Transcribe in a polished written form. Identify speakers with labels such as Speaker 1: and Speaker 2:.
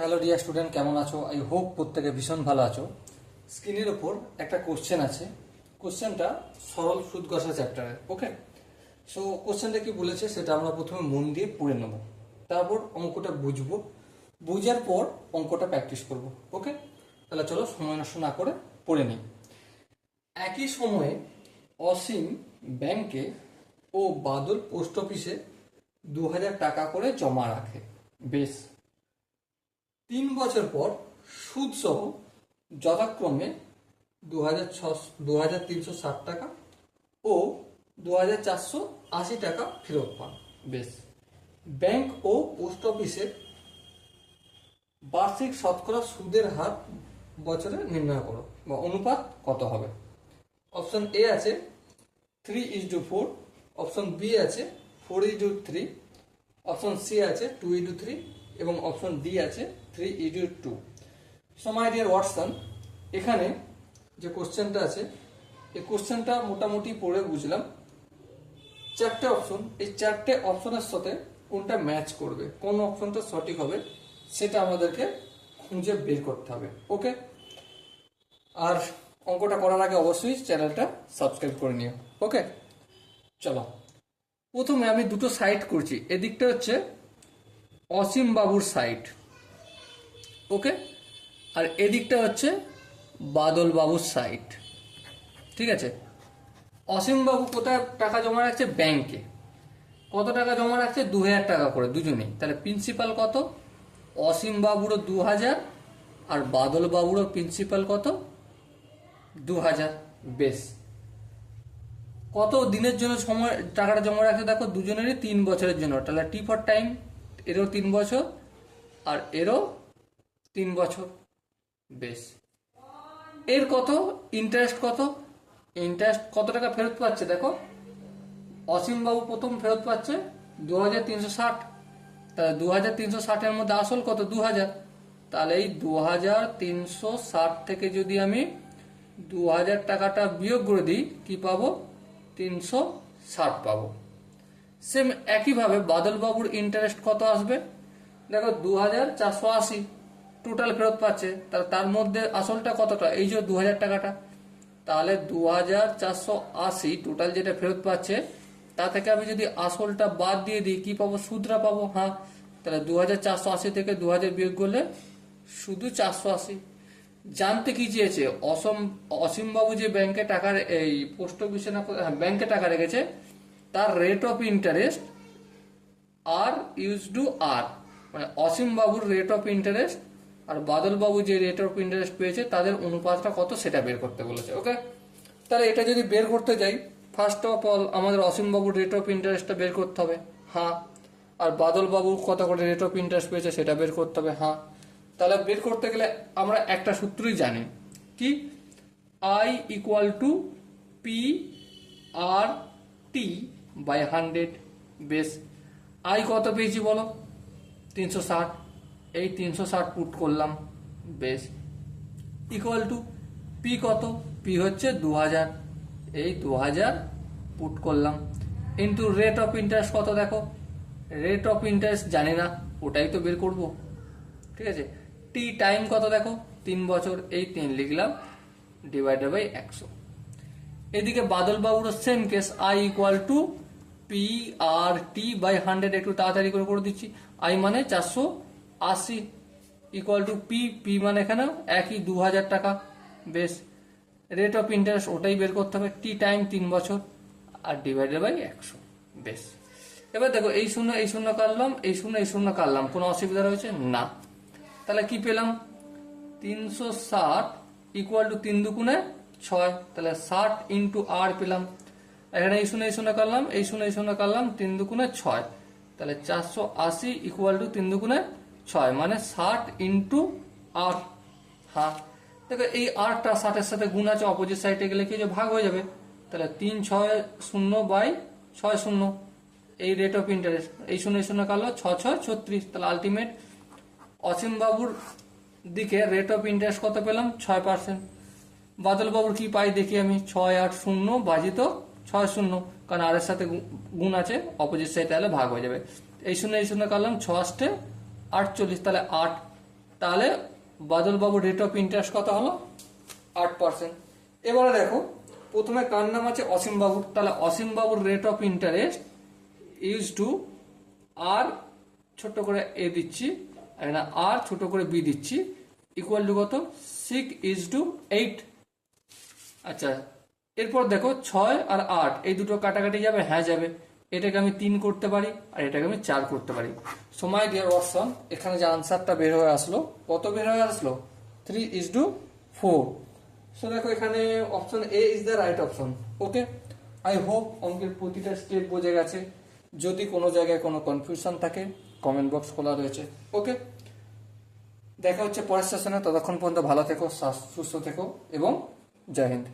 Speaker 1: Hello dear student, কেমন আছো? I hope প্রত্যেকে ভীষণ ভালো আছো। স্ক্রিনের ওপর একটা কোশ্চেন আছে। কোশ্চেনটা সরল সুদ কষা চ্যাপ্টারের। ওকে, সো কোশ্চেনটা কি বলেছে সেটা আমরা প্রথমে মন দিয়ে পড়ে নেব, তারপর অঙ্কটা বুঝবো, বুঝার পর অঙ্কটা প্র্যাকটিস করব। ওকে, তাহলে চলো সময় নষ্ট না করে পড়ে নিই। একই সময়ে অসীম ব্যাংকে ও বাদল পোস্ট অফিসে 2000 টাকা করে জমা রাখে। বেশ, 3 বছর পর সুদ সহ যথাক্রমে 2360 টাকা ও 2480 টাকা ফেরত পান। বেশ, ব্যাংক ও পোস্ট অফিসের বার্ষিক শতকরা সুদের হার বছরে নির্ণয় করো বা অনুপাত কত হবে। অপশন এ আছে 3:4, অপশন বি আছে 4:3, অপশন সি আছে 2:3 এবং অপশন ডি আছে 3:2। সো মাই ডিয়ার ওয়াটসন, এখানে যে কোশ্চেনটা আছে এই কোশ্চেনটা মোটামুটি পড়ে বুঝলাম। চারটে অপশন, এই চারটে অপশনের সাথে কোনটা ম্যাচ করবে, কোন অপশনটা সঠিক হবে সেটা আমাদেরকে খুঁজে বের করতে হবে। ওকে, আর অঙ্কটা করার আগে অবশ্যই চ্যানেলটা সাবস্ক্রাইব করে নিও। ওকে, চলো প্রথমে আমি দুটো সাইট করছি। এদিকটা হচ্ছে অসীম বাবুর সাইট, ওকে, আর এদিকটা হচ্ছে বাদল বাবুর সাইট। ঠিক আছে, অসীম বাবু কোথায় টাকা জমা রাখছে? ব্যাংকে। কত টাকা জমা রাখছে? 2000 টাকা করে দুজনেই। তাহলে প্রিন্সিপাল কত? অসীম বাবুরও 2000 আর বাদল বাবুরও প্রিন্সিপাল কত? 2000। বেশ, কত দিনের জন্য সময় টাকাটা জমা রাখছে? দেখো দুজনেরই 3 বছরের জন্য। তাহলে টি ফর টাইম, এরও 3 বছর আর এরও 3 বছর। বেশ, এর কত ইন্টারেস্ট? কত ইন্টারেস্ট, কত টাকা ফেরত পাচ্ছে? দেখো অসীম বাবু প্রথম ফেরত পাচ্ছে 2360। তাহলে 2360 এর মধ্যে আসল কত? 2000। তাহলে এই 2360 থেকে যদি আমি 2000 টাকাটা বিয়োগ করে দিই কি পাবো? 360 পাবো। সেম একইভাবে বাদল বাবুর ইন্টারেস্ট কত আসবে? দেখো 2480 টোটাল ফেরত পাচ্ছে। তাহলে তার মধ্যে আসলটা কতটা? এই যে 2000 টাকাটা। তাহলে 2480 টোটাল যেটা ফেরত পাচ্ছে তা থেকে আমি যদি আসলটা বাদ দিয়ে দিই কি পাবো? সুদটা পাবো। হ্যাঁ, তাহলে 2480 থেকে 2000 বিয়োগ করলে শুধু 480। জানতে কি চেয়েছে? অসীম বাবু যে ব্যাংকে টাকা, এই পোস্ট অফিসে না ব্যাংকে টাকা রেখেছে, তার rate of interest r is two r, মানে অসীম বাবুর রেট অফ ইন্টারেস্ট আর বাদল বাবু যে রেট অফ ইন্টারেস্ট পেয়েছে তাদের অনুপাতটা কত সেটা বের করতে বলেছে। ওকে, তাহলে এটা যদি বের করতে যাই, ফার্স্ট অফ অল আমাদের অসীম বাবুর রেট অফ ইন্টারেস্টটা বের করতে হবে। হ্যাঁ, আর বাদল বাবু কত করে রেট অফ ইন্টারেস্ট পেয়েছে সেটা বের করতে হবে। হ্যাঁ, তাহলে বের করতে গেলে আমরা একটা সূত্রই জানি, কি? I equal to P R T by 100। বেশ, আই কত পেয়েছি বলো? 360। এই 360 পুট করলাম। বেশ, ইকুয়াল টু পি কত? পি হচ্ছে 2000। এই 2000 পুট করলাম ইন্টু রেট অফ ইন্টারেস্ট কত? দেখো রেট অফ ইন্টারেস্ট জানি না, ওটাই তো বের করব। ঠিক আছে, টি টাইম কত? দেখো 3 বছর। এই 3 লিখলাম ডিভাইডেড বাই 100। এদিকে বাদল বাবুর same case, I equal to P R T by 100। একটু তাড়াতাড়ি করে দিচ্ছি। আই মানে 480 ইকুয়াল টু পি, পি মানে এখানে একই 2000 টাকা। বেশ, রেট অফ ইন্টারেস্ট ওটাই বের করতে হবে, টি টাইম 3 বছর আর ডিভাইডেড বাই 100। বেশ, এবার দেখো এই শূন্য এই শূন্য কাটলাম, এই শূন্য এই শূন্য কাটলাম, কোনো অসুবিধা রয়েছে না? তাহলে কি পেলাম? 360 ইকুয়াল টু 3 দুগুণে 6, তাহলে 60 ইন্টু আর পেলাম। এখানে এই শূন্য এই শূন্য কাটলাম, এই শূন্য এই শূন্য কাটলাম, 3 দুগুণে 6, তাহলে 480 ইকুয়াল টু 3 দুগুণে 6 মানে 60 ইন্টু আর। হ্যাঁ, দেখো এই আরটা 60-এর সাথে গুণ আছে, অপোজিট সাইডে গেলে কি ভাগ হয়ে যাবে। তাহলে 360 বাই 60, এই রেট অফ ইন্টারেস্ট। এই শূন্য এই শূন্য কাটলো, 6 6 36। তাহলে আলটিমেট অসীম বাবুর দিকে রেট অফ ইন্টারেস্ট কত পেলাম? 6%। বাদল বাবুর কি পাই দেখি আমি? 6 8 0 বাজিত 6 0, কারণ আর এর সাথে গুণ আছে, অপোজিট সাইড তাহলে ভাগ হয়ে যাবে। এই শূন্য কাটলাম, 6 8 48, তাহলে 8 তাহলে বাদলবাবুর রেট অফ ইন্টারেস্ট কত হলো? 8%। এবারে দেখো প্রথমে কার নাম আছে? অসীমবাবু। তাহলে অসীমবাবুর rate of interest is two r ছোট করে এ দিচ্ছি, আর ছোট করে বি দিচ্ছি, ইকুয়াল টু কত? 6:8। আচ্ছা, এরপর দেখো 6 আর 8 এই দুটো কাটাকাটি যাবে, হ্যাঁ যাবে। এটাকে আমি 3 করতে পারি আর এটাকে আমি 4 করতে পারি। সময় ডিয়ার অপশন, এখানে যে আনসারটা বের হয়ে আসলো, কত বের হয়ে আসলো? 3:4। সো দেখো এখানে option A is the right option. Okay, I hope অঙ্কের প্রতিটা স্টেপ বোঝা গেছে। যদি কোনো জায়গায় কোনো কনফিউশন থাকে কমেন্ট বক্স খোলা রয়েছে। ওকে, দেখা হচ্ছে পরের সেশনে। ততক্ষণ পর্যন্ত ভালো থেকো, সুস্থ থেকো এবং জয় হিন্দ।